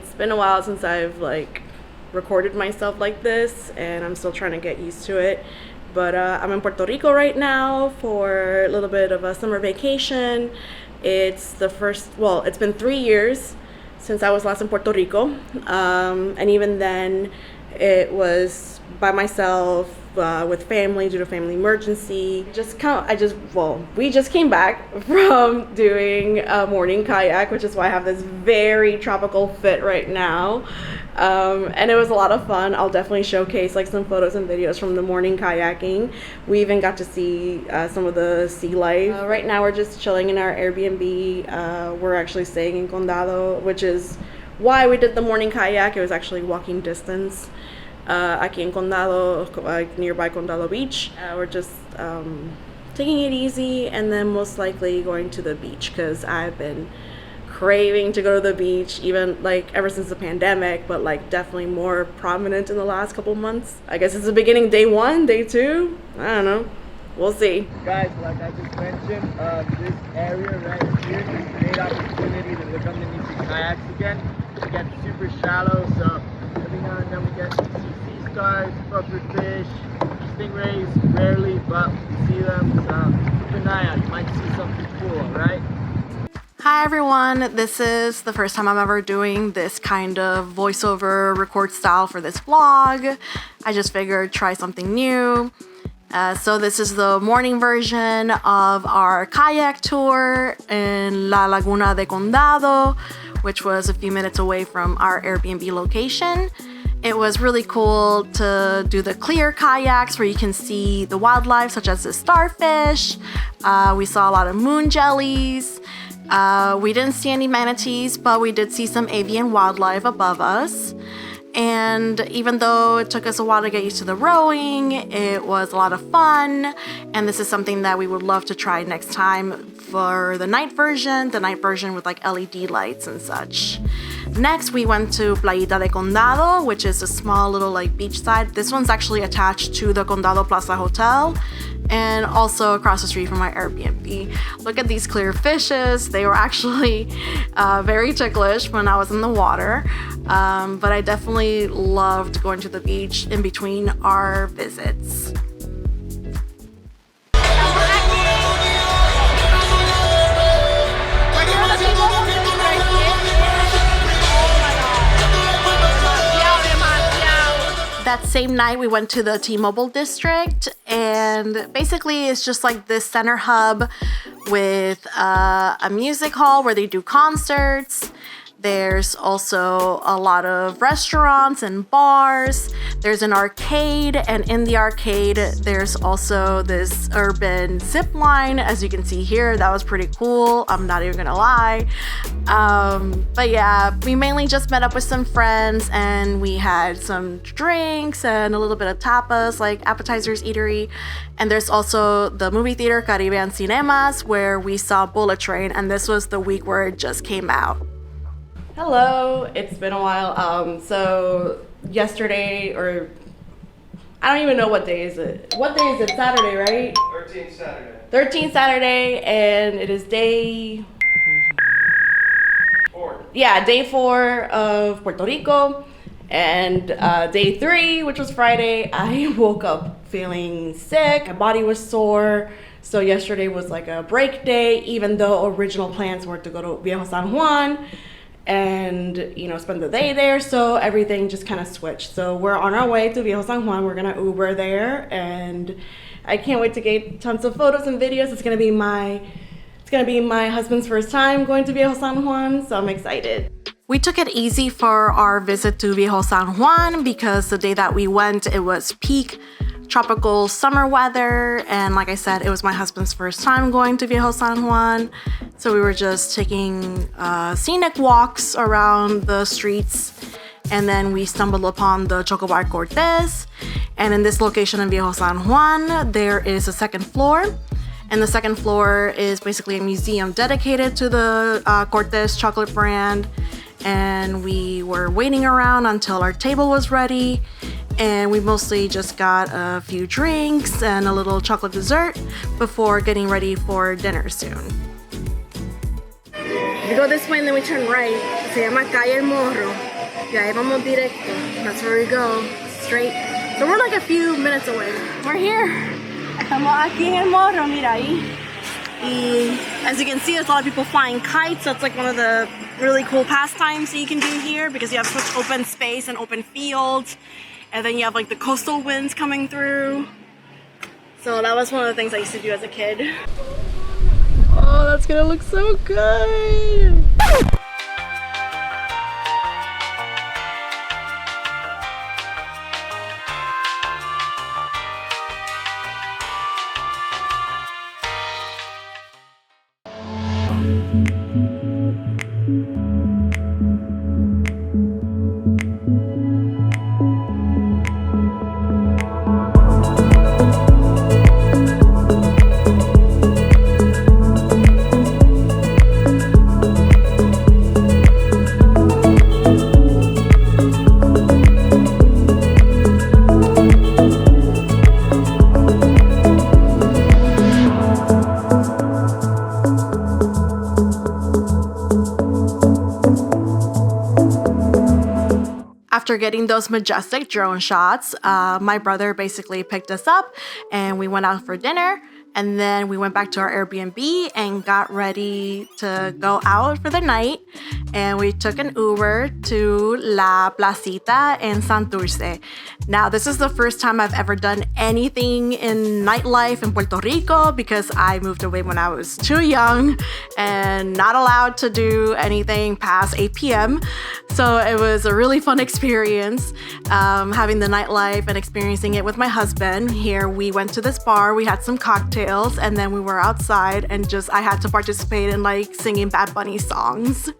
It's been a while since I've like recorded myself like this, and I'm still trying to get used to it. But I'm in Puerto Rico right now for a little bit of a summer vacation. It's been 3 years since I was last in Puerto Rico, and even then it was by myself with family due to family emergency. We just came back from doing a morning kayak, which is why I have this very tropical fit right now. And it was a lot of fun. I'll definitely showcase like some photos and videos from the morning kayaking. We even got to see some of the sea life. Right now we're just chilling in our Airbnb. We're actually staying in Condado, which is why we did the morning kayak. It was actually walking distance. Aquí en Condado, nearby Condado Beach. We're just taking it easy, and then most likely going to the beach because I've been craving to go to the beach, even like ever since the pandemic, but like definitely more prominent in the last couple months. I guess it's the beginning, day 1, day 2. I don't know. We'll see. Guys, like I just mentioned, this area right here is a great opportunity to look underneath the kayaks again. It gets super shallow, so every now and then we get to see sea stars, pufferfish, stingrays, rarely, but we see them, so keep an eye out. You might see something cool, right? Hi everyone, this is the first time I'm ever doing this kind of voiceover record style for this vlog. I just figured try something new. So this is the morning version of our kayak tour in La Laguna de Condado, which was a few minutes away from our Airbnb location. It was really cool to do the clear kayaks where you can see the wildlife such as the starfish. We saw a lot of moon jellies. We didn't see any manatees, but we did see some avian wildlife above us. And even though it took us a while to get used to the rowing, it was a lot of fun. And this is something that we would love to try next time for the night version with like LED lights and such. Next, we went to Playita de Condado, which is a small little like beachside. This one's actually attached to the Condado Plaza Hotel and also across the street from my Airbnb. Look at these clear fishes. They were actually very ticklish when I was in the water. But I definitely loved going to the beach in between our visits. That same night we went to the T-Mobile district, and basically it's just like this center hub with a music hall where they do concerts. There's also a lot of restaurants and bars. There's an arcade, and in the arcade there's also this urban zip line, as you can see here. That was pretty cool, I'm not even gonna lie. But yeah, we mainly just met up with some friends and we had some drinks and a little bit of tapas, like appetizers, eatery. And there's also the movie theater Caribbean Cinemas where we saw Bullet Train, and this was the week where it just came out. Hello, it's been a while. So yesterday, or I don't even know what day is it. What day is it? Saturday, right? 13th Saturday. 13th Saturday, and it is day 4. Yeah, day 4 of Puerto Rico, and day 3, which was Friday, I woke up feeling sick. My body was sore. So yesterday was like a break day, even though original plans were to go to Viejo San Juan and spend the day there, so everything just kind of switched. So we're on our way to Viejo San Juan. We're gonna Uber there, and I can't wait to get tons of photos and videos. It's gonna be my husband's first time going to Viejo San Juan, so I'm excited. We took it easy for our visit to Viejo San Juan because the day that we went, it was peak tropical summer weather, and like I said, it was my husband's first time going to Viejo San Juan, so we were just taking scenic walks around the streets, and then we stumbled upon the Chocobar Cortez. And in this location in Viejo San Juan, there is a second floor, and the second floor is basically a museum dedicated to the Cortez chocolate brand. And we were waiting around until our table was ready, and we mostly just got a few drinks and a little chocolate dessert before getting ready for dinner soon. We go this way and then we turn right. Se llama Calle El Morro. Ya, ahí vamos directo. That's where we go. Straight. So we're like a few minutes away. We're here. Estamos aquí en el morro, mira ahí. Y as you can see, there's a lot of people flying kites. So it's like one of the really cool pastimes that you can do here because you have such open space and open fields. And then you have like the coastal winds coming through. So that was one of the things I used to do as a kid. Oh, that's gonna look so good. After getting those majestic drone shots, my brother basically picked us up and we went out for dinner. And then we went back to our Airbnb and got ready to go out for the night. And we took an Uber to La Placita in Santurce. Now, this is the first time I've ever done anything in nightlife in Puerto Rico because I moved away when I was too young and not allowed to do anything past 8 p.m. So it was a really fun experience having the nightlife and experiencing it with my husband. Here we went to this bar, we had some cocktails, and then we were outside and I had to participate in like singing Bad Bunny songs.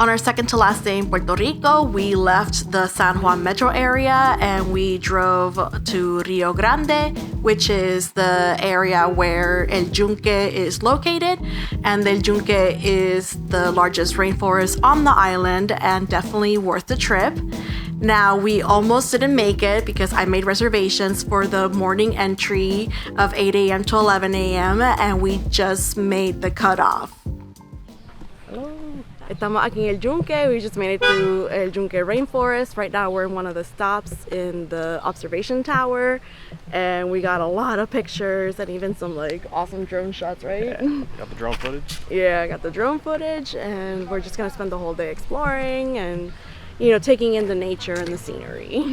On our second to last day in Puerto Rico, we left the San Juan metro area and we drove to Rio Grande, which is the area where El Yunque is located. And El Yunque is the largest rainforest on the island and definitely worth the trip. Now, we almost didn't make it because I made reservations for the morning entry of 8 a.m. to 11 a.m. and we just made the cutoff. Estamos aquí en El Yunque. We just made it through El Yunque rainforest. Right now we're in one of the stops in the observation tower and we got a lot of pictures and even some like awesome drone shots, right? Yeah. Got the drone footage? Yeah, I got the drone footage and we're just gonna spend the whole day exploring and, you know, taking in the nature and the scenery.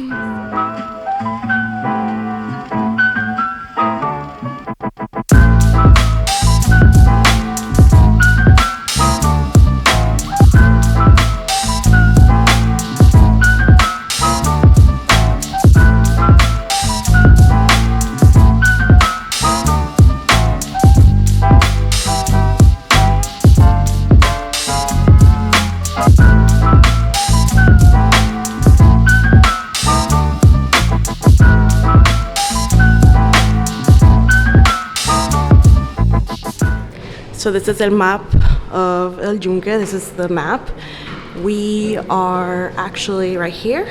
So this is the map of El Yunque. This is the map. We are actually right here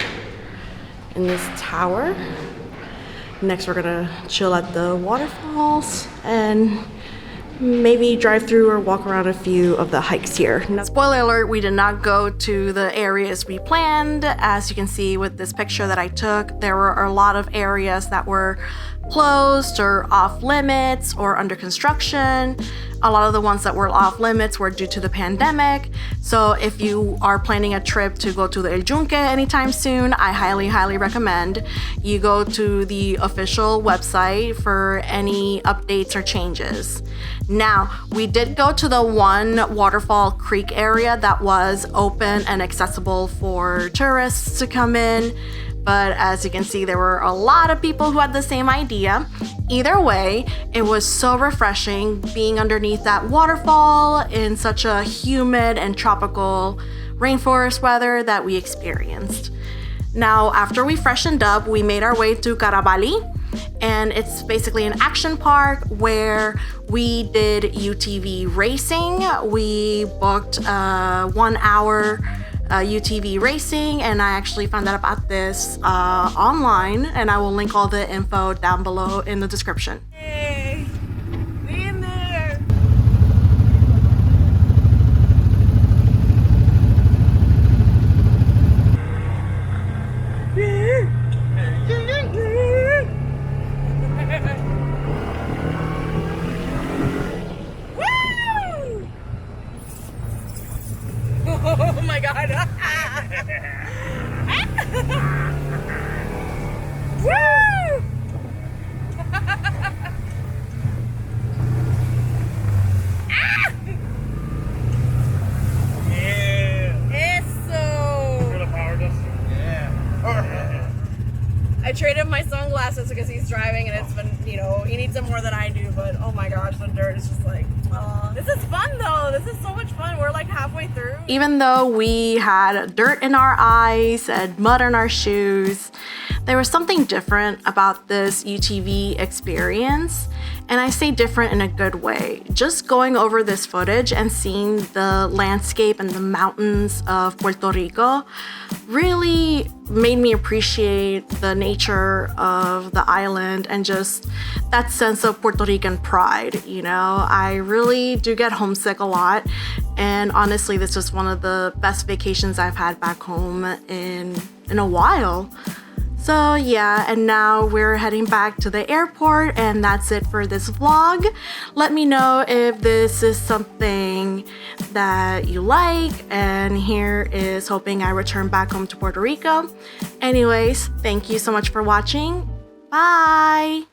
in this tower. Next, we're gonna chill at the waterfalls and maybe drive through or walk around a few of the hikes here. Now, spoiler alert, we did not go to the areas we planned. As you can see with this picture that I took, there were a lot of areas that were closed or off limits or under construction. A lot of the ones that were off limits were due to the pandemic. So if you are planning a trip to go to the El Yunque anytime soon, I highly recommend you go to the official website for any updates or changes. Now, we did go to the one Waterfall Creek area that was open and accessible for tourists to come in. But as you can see, there were a lot of people who had the same idea. Either way, it was so refreshing being underneath that waterfall in such a humid and tropical rainforest weather that we experienced. Now, after we freshened up, we made our way to Carabali, and it's basically an action park where we did UTV racing. We booked 1 hour UTV racing, and I actually found out about this online, and I will link all the info down below in the description. Hey, be in there. Oh my god. Woo! Yeah. Eso. Feel the power dust? Yeah. I traded my sunglasses because he's driving and it's been, you know, he needs them more than I do, but oh my gosh, the dirt is just like, this is fun though. This is so much fun. We're like halfway through. Even though we had dirt in our eyes and mud in our shoes, there was something different about this UTV experience. And I say different in a good way. Just going over this footage and seeing the landscape and the mountains of Puerto Rico really made me appreciate the nature of the island and just that sense of Puerto Rican pride, you know? I really do get homesick a lot, and honestly, this was one of the best vacations I've had back home in a while. So yeah, and now we're heading back to the airport, and that's it for this vlog. Let me know if this is something that you like, and here is hoping I return back home to Puerto Rico. Anyways, thank you so much for watching. Bye!